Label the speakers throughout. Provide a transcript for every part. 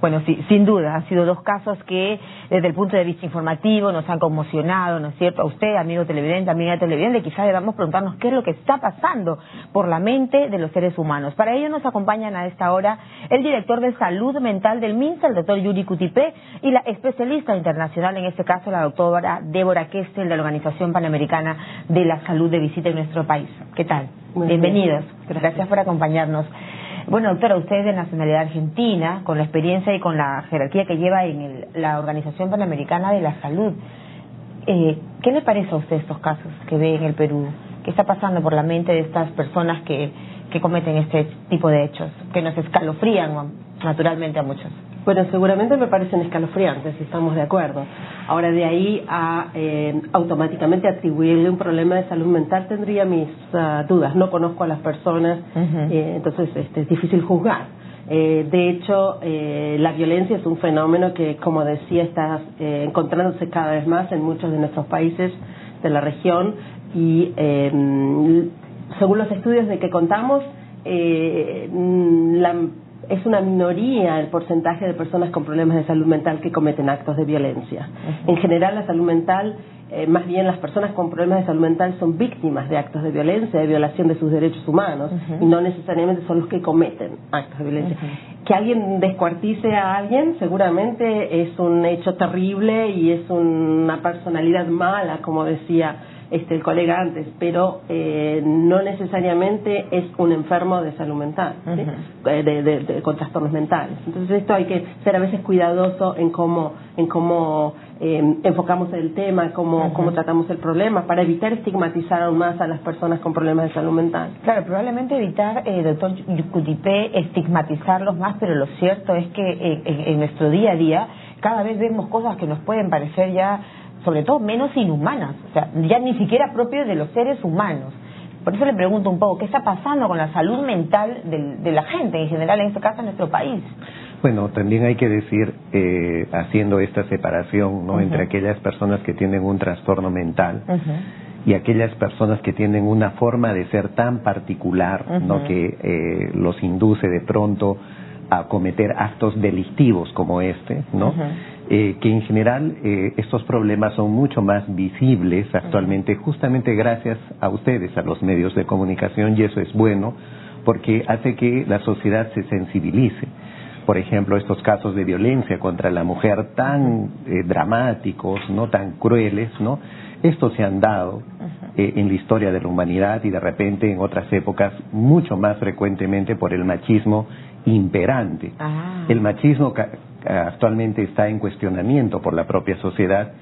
Speaker 1: Bueno, sí, sin duda, han sido dos casos que desde el punto de vista informativo nos han conmocionado, ¿no es cierto? A usted, amigo televidente, amiga televidente, quizás debamos preguntarnos qué es lo que está pasando por la mente de los seres humanos. Para ello nos acompañan a esta hora el director de Salud Mental del MINSA, el doctor Yuri Cutipé, y la especialista internacional, en este caso la doctora Débora Kestel, de la Organización Panamericana de la Salud, de visita en nuestro país. ¿Qué tal? Bienvenidos. Gracias por acompañarnos. Bueno, doctora, usted es de nacionalidad argentina, con la experiencia y con la jerarquía que lleva en la Organización Panamericana de la Salud. ¿Qué le parece a usted estos casos que ve en el Perú? ¿Qué está pasando por la mente de estas personas que cometen este tipo de hechos, que nos escalofrían naturalmente a muchos?
Speaker 2: Bueno, seguramente me parecen escalofriantes, si estamos de acuerdo. Ahora, de ahí a automáticamente atribuirle un problema de salud mental tendría mis dudas. No conozco a las personas, entonces es difícil juzgar. De hecho, la violencia es un fenómeno que, como decía, está encontrándose cada vez más en muchos de nuestros países de la región y según los estudios de que contamos, es una minoría el porcentaje de personas con problemas de salud mental que cometen actos de violencia. En general, la salud mental, más bien las personas con problemas de salud mental son víctimas de actos de violencia, de violación de sus derechos humanos, y no necesariamente son los que cometen actos de violencia. Que alguien descuartice a alguien seguramente es un hecho terrible y es una personalidad mala, como decía el colega antes, pero no necesariamente es un enfermo de salud mental, ¿sí? Con trastornos mentales. Entonces esto hay que ser a veces cuidadoso en cómo enfocamos el tema, cómo tratamos el problema, para evitar estigmatizar aún más a las personas con problemas de salud mental.
Speaker 1: Claro, probablemente evitar, doctor Cutipé, estigmatizarlos más, pero lo cierto es que en nuestro día a día cada vez vemos cosas que nos pueden parecer ya, sobre todo, menos inhumanas, o sea, ya ni siquiera propios de los seres humanos. Por eso le pregunto un poco, ¿qué está pasando con la salud mental de la gente en general, en este caso en nuestro país?
Speaker 3: Bueno, también hay que decir, haciendo esta separación, ¿no?, entre aquellas personas que tienen un trastorno mental y aquellas personas que tienen una forma de ser tan particular, ¿no?, que los induce de pronto a cometer actos delictivos como este, ¿no? Que en general estos problemas son mucho más visibles actualmente, justamente gracias a ustedes, a los medios de comunicación, y eso es bueno porque hace que la sociedad se sensibilice. Por ejemplo, estos casos de violencia contra la mujer tan dramáticos, no tan crueles, ¿no? Estos se han dado en la historia de la humanidad y de repente en otras épocas mucho más frecuentemente por el machismo imperante. El machismo actualmente está en cuestionamiento por la propia sociedad,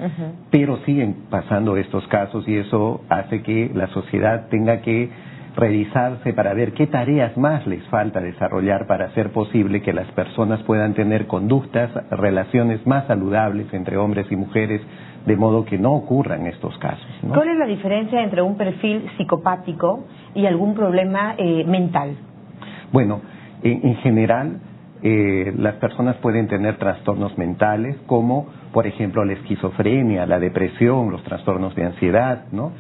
Speaker 3: pero siguen pasando estos casos y eso hace que la sociedad tenga que revisarse para ver qué tareas más les falta desarrollar para hacer posible que las personas puedan tener conductas, relaciones más saludables entre hombres y mujeres, de modo que no ocurran estos casos, ¿no?
Speaker 1: ¿Cuál es la diferencia entre un perfil psicopático y algún problema mental?
Speaker 3: Bueno, en general, las personas pueden tener trastornos mentales como, por ejemplo, la esquizofrenia, la depresión, los trastornos de ansiedad, ¿no?,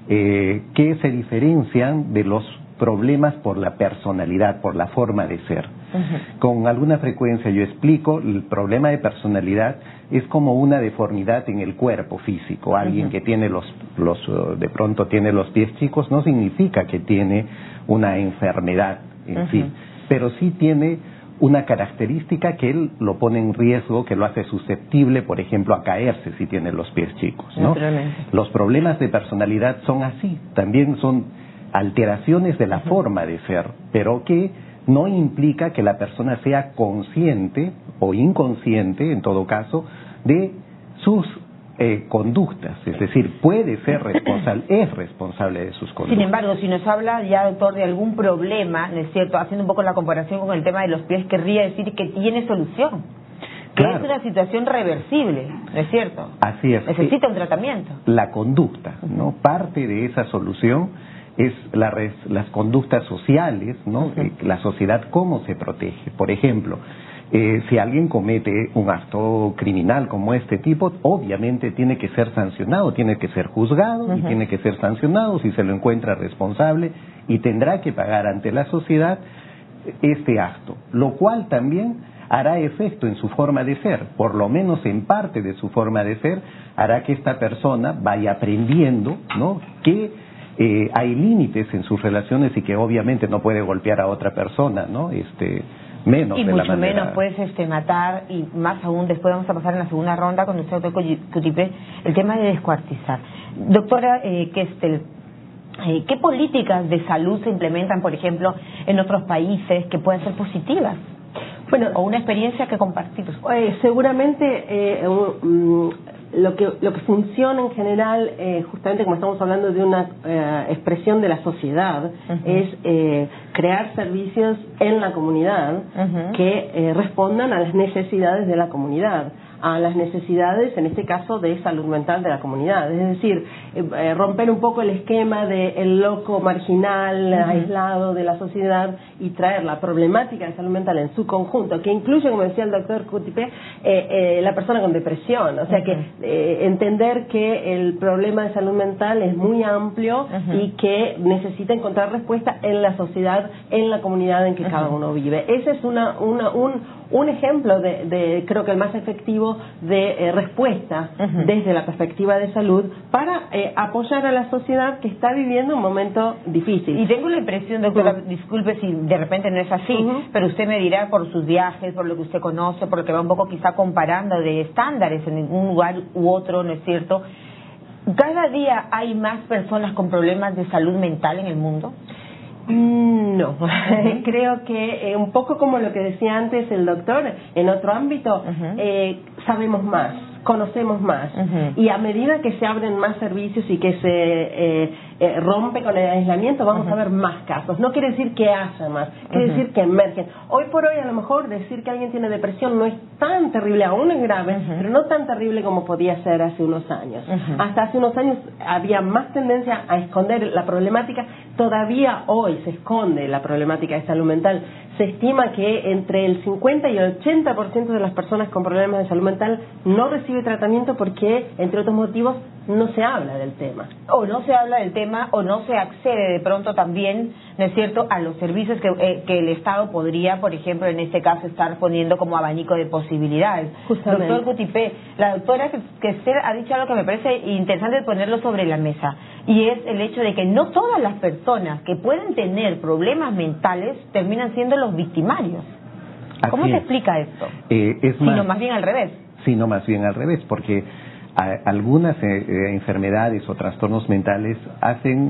Speaker 3: que se diferencian de los problemas por la personalidad, por la forma de ser. Con alguna frecuencia yo explico, el problema de personalidad es como una deformidad en el cuerpo físico. Alguien que tiene de pronto tiene los pies chicos no significa que tiene una enfermedad en sí, pero sí tiene una característica que él lo pone en riesgo, que lo hace susceptible, por ejemplo, a caerse si tiene los pies chicos, ¿no? Los problemas de personalidad son así, también son alteraciones de la forma de ser, pero que no implica que la persona sea consciente o inconsciente, en todo caso, de sus conductas, es decir, puede ser responsable, es responsable de sus conductas.
Speaker 1: Sin embargo, si nos habla ya, doctor, de algún problema, ¿no es cierto?, haciendo un poco la comparación con el tema de los pies, querría decir que tiene solución, que es una situación reversible, ¿no es cierto?
Speaker 3: Así es.
Speaker 1: Necesita un tratamiento.
Speaker 3: La conducta, ¿no? Parte de esa solución es las conductas sociales, ¿no? La sociedad, cómo se protege. Por ejemplo, si alguien comete un acto criminal como este tipo, obviamente tiene que ser sancionado, tiene que ser juzgado y tiene que ser sancionado si se lo encuentra responsable y tendrá que pagar ante la sociedad este acto, lo cual también hará efecto en su forma de ser, por lo menos en parte de su forma de ser, hará que esta persona vaya aprendiendo, ¿no?, que hay límites en sus relaciones y que obviamente no puede golpear a otra persona, ¿no?, menos
Speaker 1: y
Speaker 3: de
Speaker 1: mucho
Speaker 3: la manera...
Speaker 1: menos puedes matar, y más aún después vamos a pasar en la segunda ronda con usted, doctor Cutipé, el tema de descuartizar. Doctora Kestel, ¿qué políticas de salud se implementan, por ejemplo, en otros países que pueden ser positivas? Bueno, o una experiencia que compartir.
Speaker 2: Seguramente lo que funciona en general, justamente como estamos hablando de una expresión de la sociedad, es crear servicios en la comunidad que respondan a las necesidades de la comunidad, a las necesidades, en este caso, de salud mental de la comunidad. Es decir, romper un poco el esquema del loco marginal, aislado de la sociedad, y traer la problemática de salud mental en su conjunto, que incluye, como decía el doctor Cutipé, la persona con depresión. O sea, que entender que el problema de salud mental es muy amplio y que necesita encontrar respuesta en la sociedad, en la comunidad en que cada uno vive. Ese es un ejemplo de creo que el más efectivo de respuesta desde la perspectiva de salud para apoyar a la sociedad que está viviendo un momento difícil.
Speaker 1: Y tengo la impresión, doctora, disculpe si de repente no es así, pero usted me dirá por sus viajes, por lo que usted conoce, por lo que va un poco quizá comparando de estándares en un lugar u otro, ¿no es cierto? ¿Cada día hay más personas con problemas de salud mental en el mundo?
Speaker 2: No, creo que un poco como lo que decía antes el doctor, en otro ámbito, sabemos más, conocemos más, y a medida que se abren más servicios y que se rompe con el aislamiento, vamos a ver más casos. No quiere decir que haya más, quiere decir que emergen. Hoy por hoy, a lo mejor decir que alguien tiene depresión no es tan terrible, aún es grave, pero no tan terrible como podía ser hace unos años. Hasta hace unos años había más tendencia a esconder la problemática. Todavía hoy se esconde la problemática de salud mental. Se estima que entre el 50 y el 80% de las personas con problemas de salud mental no recibe tratamiento porque, entre otros motivos, no se habla del tema.
Speaker 1: O no se habla del tema, o no se accede de pronto también, ¿no es cierto?, a los servicios que el Estado podría, por ejemplo, en este caso, estar poniendo como abanico de posibilidades.
Speaker 2: Justamente.
Speaker 1: Doctor Cutipé, la doctora que usted ha dicho algo que me parece interesante ponerlo sobre la mesa, y es el hecho de que no todas las personas que pueden tener problemas mentales terminan siendo los victimarios. ¿Cómo se explica esto? Sino más bien al revés.
Speaker 3: Sino más bien al revés, porque algunas enfermedades o trastornos mentales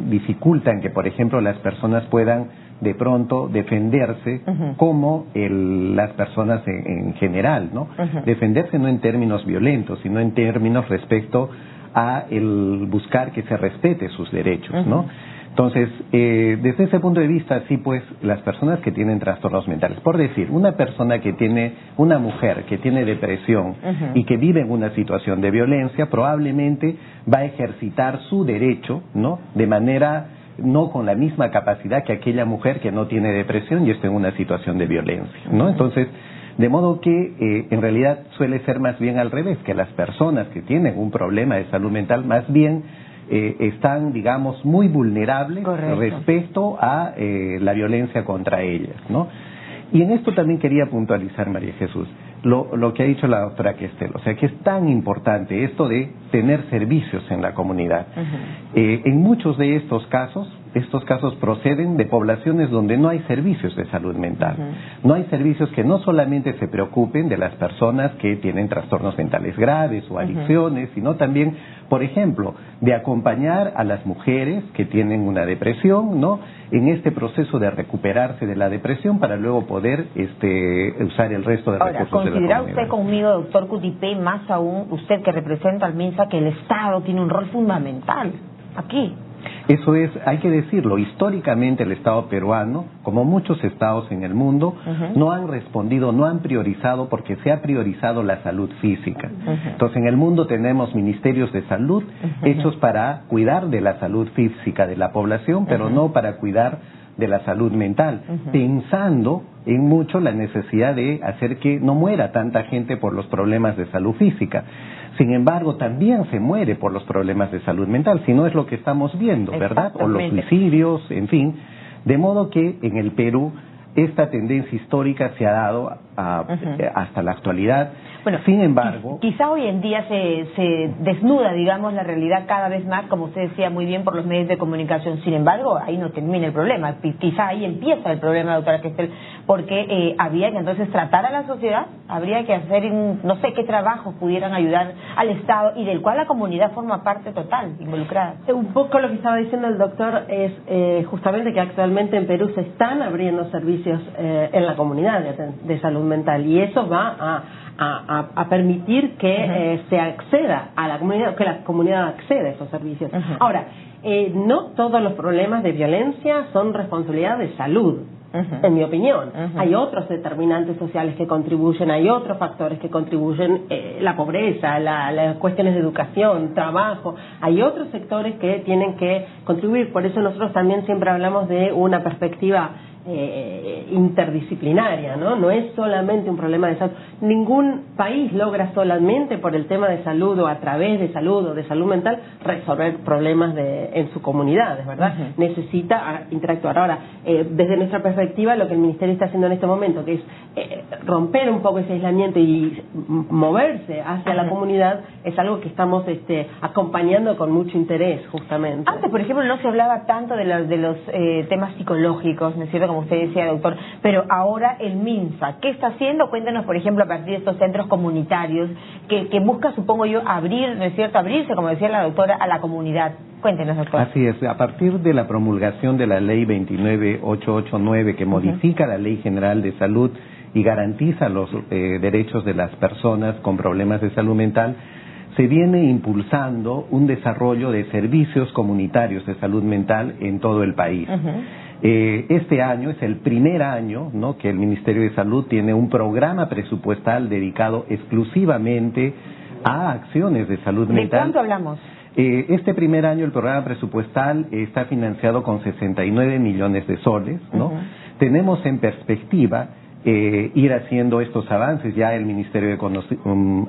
Speaker 3: dificultan que, por ejemplo, las personas puedan de pronto defenderse como las personas en general, ¿no? Defenderse no en términos violentos, sino en términos respecto a el buscar que se respete sus derechos, ¿no? Entonces, desde ese punto de vista, sí, pues, las personas que tienen trastornos mentales, por decir, una mujer que tiene depresión y que vive en una situación de violencia, probablemente va a ejercitar su derecho, ¿no?, de manera no con la misma capacidad que aquella mujer que no tiene depresión y está en una situación de violencia, ¿no? Entonces, de modo que en realidad suele ser más bien al revés, que las personas que tienen un problema de salud mental más bien están, digamos, muy vulnerables respecto a la violencia contra ellas, ¿no? Y en esto también quería puntualizar, María Jesús, lo que ha dicho la doctora Kestel, o sea, que es tan importante esto de tener servicios en la comunidad. En muchos de estos casos proceden de poblaciones donde no hay servicios de salud mental. No hay servicios que no solamente se preocupen de las personas que tienen trastornos mentales graves o adicciones, sino también, por ejemplo, de acompañar a las mujeres que tienen una depresión, ¿no?, en este proceso de recuperarse de la depresión para luego poder usar el resto de recursos de la comunidad.
Speaker 1: ¿Considera usted conmigo, doctor Cutipé, más aún usted que representa al MINSA, que el Estado tiene un rol fundamental aquí?
Speaker 3: Eso es, hay que decirlo, históricamente el Estado peruano, como muchos estados en el mundo, no han respondido, no han priorizado, porque se ha priorizado la salud física. Entonces, en el mundo tenemos ministerios de salud hechos para cuidar de la salud física de la población, pero no para cuidar de la salud mental, pensando en mucho la necesidad de hacer que no muera tanta gente por los problemas de salud física. Sin embargo, también se muere por los problemas de salud mental, si no es lo que estamos viendo, ¿verdad? O los suicidios, en fin. De modo que en el Perú esta tendencia histórica se ha dado hasta la actualidad.
Speaker 1: Bueno,
Speaker 3: sin embargo,
Speaker 1: quizá hoy en día se desnuda, digamos, la realidad cada vez más, como usted decía muy bien, por los medios de comunicación. Sin embargo, ahí no termina el problema. Quizá ahí empieza el problema, doctora Questel, porque habría que entonces tratar a la sociedad, habría que hacer, no sé qué trabajos pudieran ayudar al Estado y del cual la comunidad forma parte total, involucrada.
Speaker 2: Un poco lo que estaba diciendo el doctor es justamente que actualmente en Perú se están abriendo servicios en la comunidad de salud mental, y eso va a permitir que se acceda a la comunidad, que la comunidad acceda a esos servicios. Ahora, no todos los problemas de violencia son responsabilidad de salud. En mi opinión, hay otros determinantes sociales que contribuyen, hay otros factores que contribuyen, la pobreza, las cuestiones de educación, trabajo, hay otros sectores que tienen que contribuir. Por eso nosotros también siempre hablamos de una perspectiva interdisciplinaria, ¿no? No es solamente un problema de salud. Ningún país logra solamente por el tema de salud o a través de salud o de salud mental resolver problemas en su comunidad, ¿verdad? Necesita interactuar. Ahora, desde nuestra perspectiva, lo que el Ministerio está haciendo en este momento, que es romper un poco ese aislamiento y moverse hacia la comunidad, es algo que estamos acompañando con mucho interés, justamente.
Speaker 1: Antes, por ejemplo, no se hablaba tanto de los temas psicológicos, ¿no es cierto?, como usted decía, doctor, pero ahora el MINSA, ¿qué está haciendo? Cuéntenos, por ejemplo, a partir de estos centros comunitarios que busca, supongo yo, abrir, ¿no es cierto?, abrirse, como decía la doctora, a la comunidad. Cuéntenos, doctor.
Speaker 3: Así es, a partir de la promulgación de la Ley 29889, que modifica la Ley General de Salud y garantiza los derechos de las personas con problemas de salud mental, se viene impulsando un desarrollo de servicios comunitarios de salud mental en todo el país. Este año es el primer año, ¿no?, que el Ministerio de Salud tiene un programa presupuestal dedicado exclusivamente a acciones de salud mental.
Speaker 1: ¿De cuánto hablamos?
Speaker 3: Este primer año el programa presupuestal está financiado con 69 millones de soles, ¿no? Tenemos en perspectiva ir haciendo estos avances. Ya el Ministerio de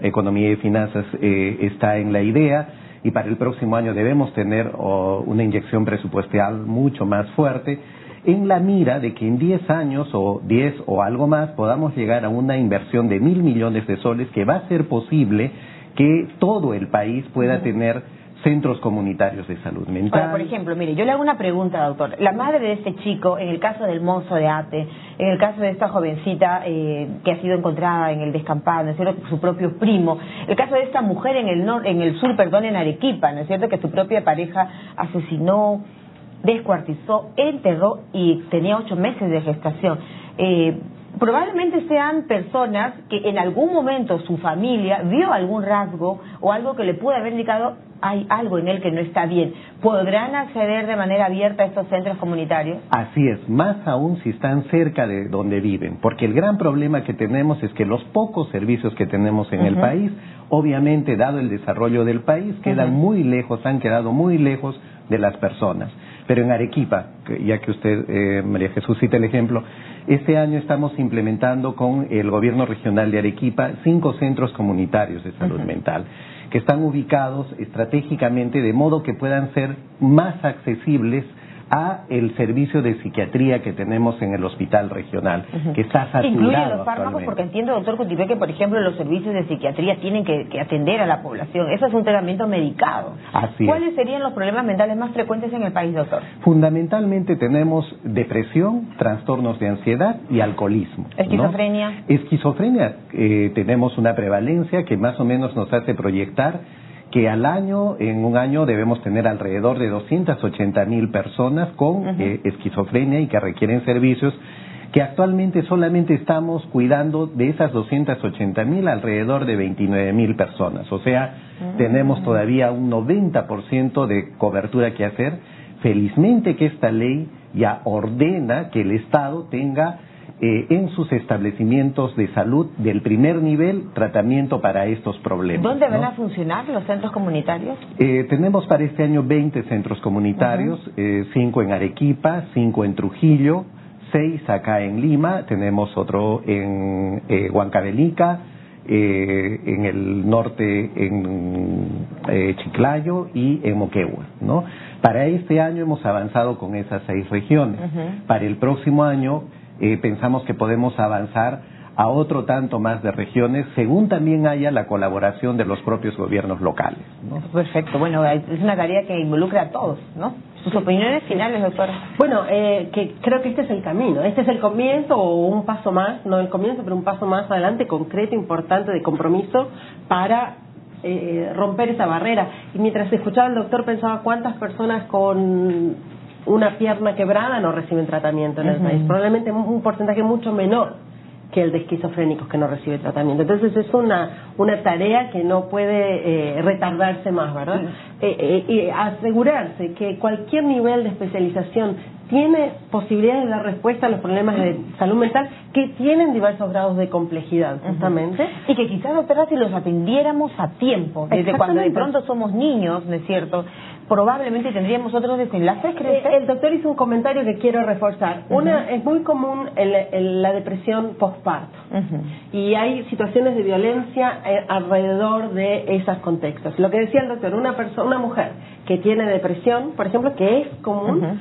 Speaker 3: Economía y Finanzas está en la idea, y para el próximo año debemos tener una inyección presupuestal mucho más fuerte, en la mira de que en 10 años o 10 o algo más podamos llegar a una inversión de 1.000 millones de soles, que va a ser posible que todo el país pueda tener centros comunitarios de salud mental.
Speaker 1: Ahora, por ejemplo, mire, yo le hago una pregunta, doctor. La madre de este chico, en el caso del mozo de Ate, en el caso de esta jovencita que ha sido encontrada en el descampado, ¿no es cierto?, su propio primo, el caso de esta mujer en el sur, en Arequipa, ¿no es cierto?, que su propia pareja asesinó, descuartizó, enterró y tenía 8 meses de gestación. Probablemente sean personas que en algún momento su familia vio algún rasgo o algo que le pudo haber indicado hay algo en él que no está bien. ¿Podrán acceder de manera abierta a estos centros comunitarios?
Speaker 3: Así es, más aún si están cerca de donde viven, porque el gran problema que tenemos es que los pocos servicios que tenemos en el país, obviamente dado el desarrollo del país, quedan muy lejos, han quedado muy lejos de las personas. Pero en Arequipa, ya que usted, María Jesús, cita el ejemplo, este año estamos implementando con el gobierno regional de Arequipa 5 centros comunitarios de salud mental, que están ubicados estratégicamente de modo que puedan ser más accesibles a el servicio de psiquiatría que tenemos en el hospital regional, que está saturado.
Speaker 1: ¿Incluye los fármacos? Porque entiendo, doctor Cutipé, que por ejemplo los servicios de psiquiatría tienen que atender a la población. Eso es un tratamiento medicado.
Speaker 3: Así
Speaker 1: ¿Cuáles serían los problemas mentales más frecuentes en el país, doctor?
Speaker 3: Fundamentalmente tenemos depresión, trastornos de ansiedad y alcoholismo.
Speaker 1: ¿Esquizofrenia?
Speaker 3: ¿No? Esquizofrenia, tenemos una prevalencia que más o menos nos hace proyectar que al año, en un año debemos tener alrededor de 280,000 personas con esquizofrenia y que requieren servicios, que actualmente solamente estamos cuidando de esas 280,000 alrededor de 29,000 personas. O sea, tenemos todavía un 90% de cobertura que hacer. Felizmente que esta ley ya ordena que el Estado tenga en sus establecimientos de salud del primer nivel tratamiento para estos problemas.
Speaker 1: ¿Dónde van a funcionar los centros comunitarios?
Speaker 3: Tenemos para este año 20 centros comunitarios, 5 en Arequipa, 5 en Trujillo, 6 acá en Lima, tenemos otro en Huancavelica, en el norte en Chiclayo y en Moquegua, ¿no? Para este año hemos avanzado con esas 6 regiones. Para el próximo año pensamos que podemos avanzar a otro tanto más de regiones, según también haya la colaboración de los propios gobiernos locales, ¿no?
Speaker 1: Perfecto. Bueno, es una tarea que involucra a todos, ¿no? ¿Sus opiniones finales, doctora?
Speaker 2: Bueno, que creo que este es el camino, este es el comienzo o un paso más, no el comienzo, pero un paso más adelante, concreto, importante, de compromiso para romper esa barrera. Y mientras escuchaba al doctor pensaba cuántas personas con una pierna quebrada no reciben tratamiento en el país. Probablemente un porcentaje mucho menor que el de esquizofrénicos que no recibe tratamiento. Entonces es una tarea que no puede retardarse más, ¿verdad? Y asegurarse que cualquier nivel de especialización tiene posibilidades de dar respuesta a los problemas de salud mental que tienen diversos grados de complejidad, justamente.
Speaker 1: Y que quizás, doctora, si los atendiéramos a tiempo, desde cuando de pronto somos niños, ¿no es cierto?, probablemente tendríamos otros desenlaces, ¿cree usted?
Speaker 2: El doctor hizo un comentario que quiero reforzar. Es muy común la depresión postparto. Y hay situaciones de violencia alrededor de esos contextos. Lo que decía el doctor, una mujer que tiene depresión, por ejemplo, que es común,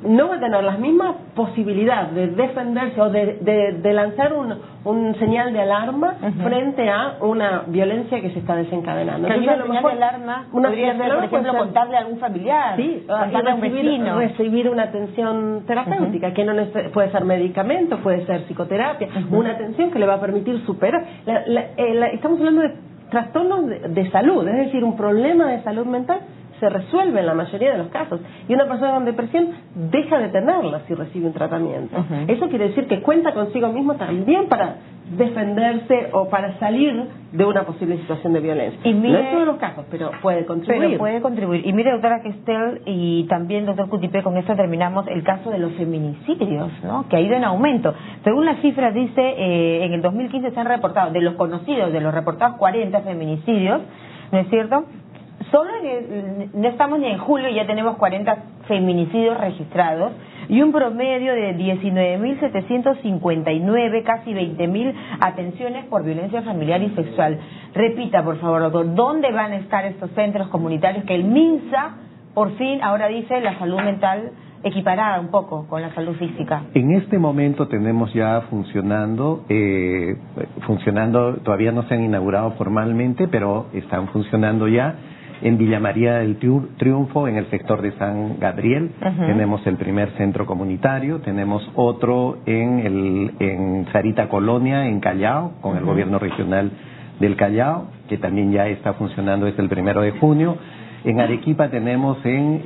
Speaker 2: no va a tener las mismas posibilidades de defenderse o de lanzar un señal de alarma frente a una violencia que se está desencadenando.
Speaker 1: Entonces, una señal de alarma podría ser, por ejemplo, contarle a algún familiar,
Speaker 2: sí,
Speaker 1: contarle a un vecino.
Speaker 2: Recibir una atención terapéutica, que no puede ser medicamento, puede ser psicoterapia, una atención que le va a permitir superar. Estamos hablando de trastornos de salud, es decir, un problema de salud mental se resuelve en la mayoría de los casos. Y una persona con depresión deja de tenerla si recibe un tratamiento. Eso quiere decir que cuenta consigo mismo también para defenderse o para salir de una posible situación de violencia. Y mire, no es todos los casos, pero puede contribuir.
Speaker 1: Y mire, doctora Questel y también doctor Cutipé, con esto terminamos el caso de los feminicidios, ¿no?, que ha ido en aumento. Según las cifras, dice, en el 2015 se han reportado, de los conocidos, de los reportados 40 feminicidios, ¿no es cierto?, solo no estamos ni en julio y ya tenemos 40 feminicidios registrados y un promedio de 19.759, casi 20.000 atenciones por violencia familiar y sexual. Repita, por favor, doctor, ¿dónde van a estar estos centros comunitarios que el MINSA, por fin, ahora dice la salud mental equiparada un poco con la salud física?
Speaker 3: En este momento tenemos ya funcionando, todavía no se han inaugurado formalmente, pero están funcionando ya. En Villa María del Triunfo, en el sector de San Gabriel, tenemos el primer centro comunitario, tenemos otro en Sarita Colonia, en Callao, con el gobierno regional del Callao, que también ya está funcionando desde el 1 de junio. En Arequipa tenemos en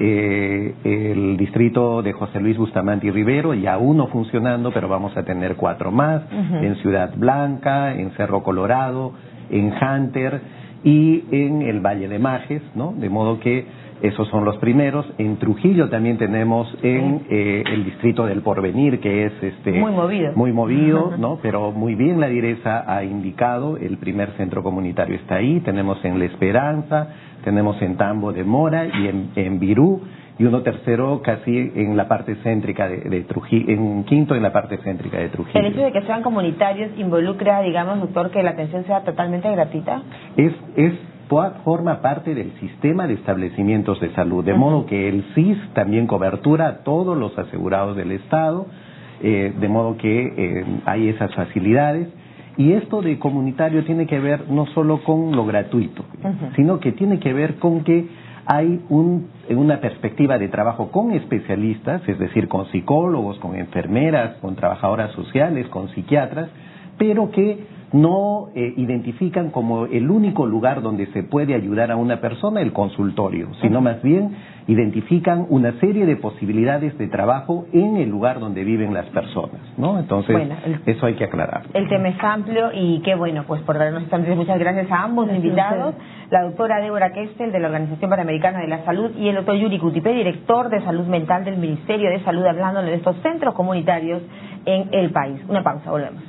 Speaker 3: el distrito de José Luis Bustamante y Rivero, ya uno funcionando, pero vamos a tener 4 más, en Ciudad Blanca, en Cerro Colorado, en Hunter y en el Valle de Majes, ¿no? De modo que esos son los primeros. En Trujillo también tenemos en el distrito del Porvenir, que es muy movido, ¿no? Pero muy bien la direza ha indicado, el primer centro comunitario está ahí. Tenemos en La Esperanza, tenemos en Tambo de Mora y en Virú, y uno tercero casi en la parte céntrica de Trujillo, en Quinto en la parte céntrica de Trujillo.
Speaker 1: ¿El hecho de que sean comunitarios involucra, digamos, doctor, que la atención sea totalmente gratuita?
Speaker 3: Forma parte del sistema de establecimientos de salud, de modo que el SIS también cobertura a todos los asegurados del Estado, de modo que hay esas facilidades. Y esto de comunitario tiene que ver no solo con lo gratuito, sino que tiene que ver con que hay una perspectiva de trabajo con especialistas, es decir, con psicólogos, con enfermeras, con trabajadoras sociales, con psiquiatras, pero que no identifican como el único lugar donde se puede ayudar a una persona el consultorio, sino más bien identifican una serie de posibilidades de trabajo en el lugar donde viven las personas, ¿no? Entonces, eso hay que aclarar.
Speaker 1: El tema es amplio y qué bueno, pues por darnos esta noticia. Muchas gracias a ambos invitados, la doctora Débora Questel de la Organización Panamericana de la Salud y el doctor Yuri Cutipé, director de Salud Mental del Ministerio de Salud, hablándole de estos centros comunitarios en el país. Una pausa, volvemos.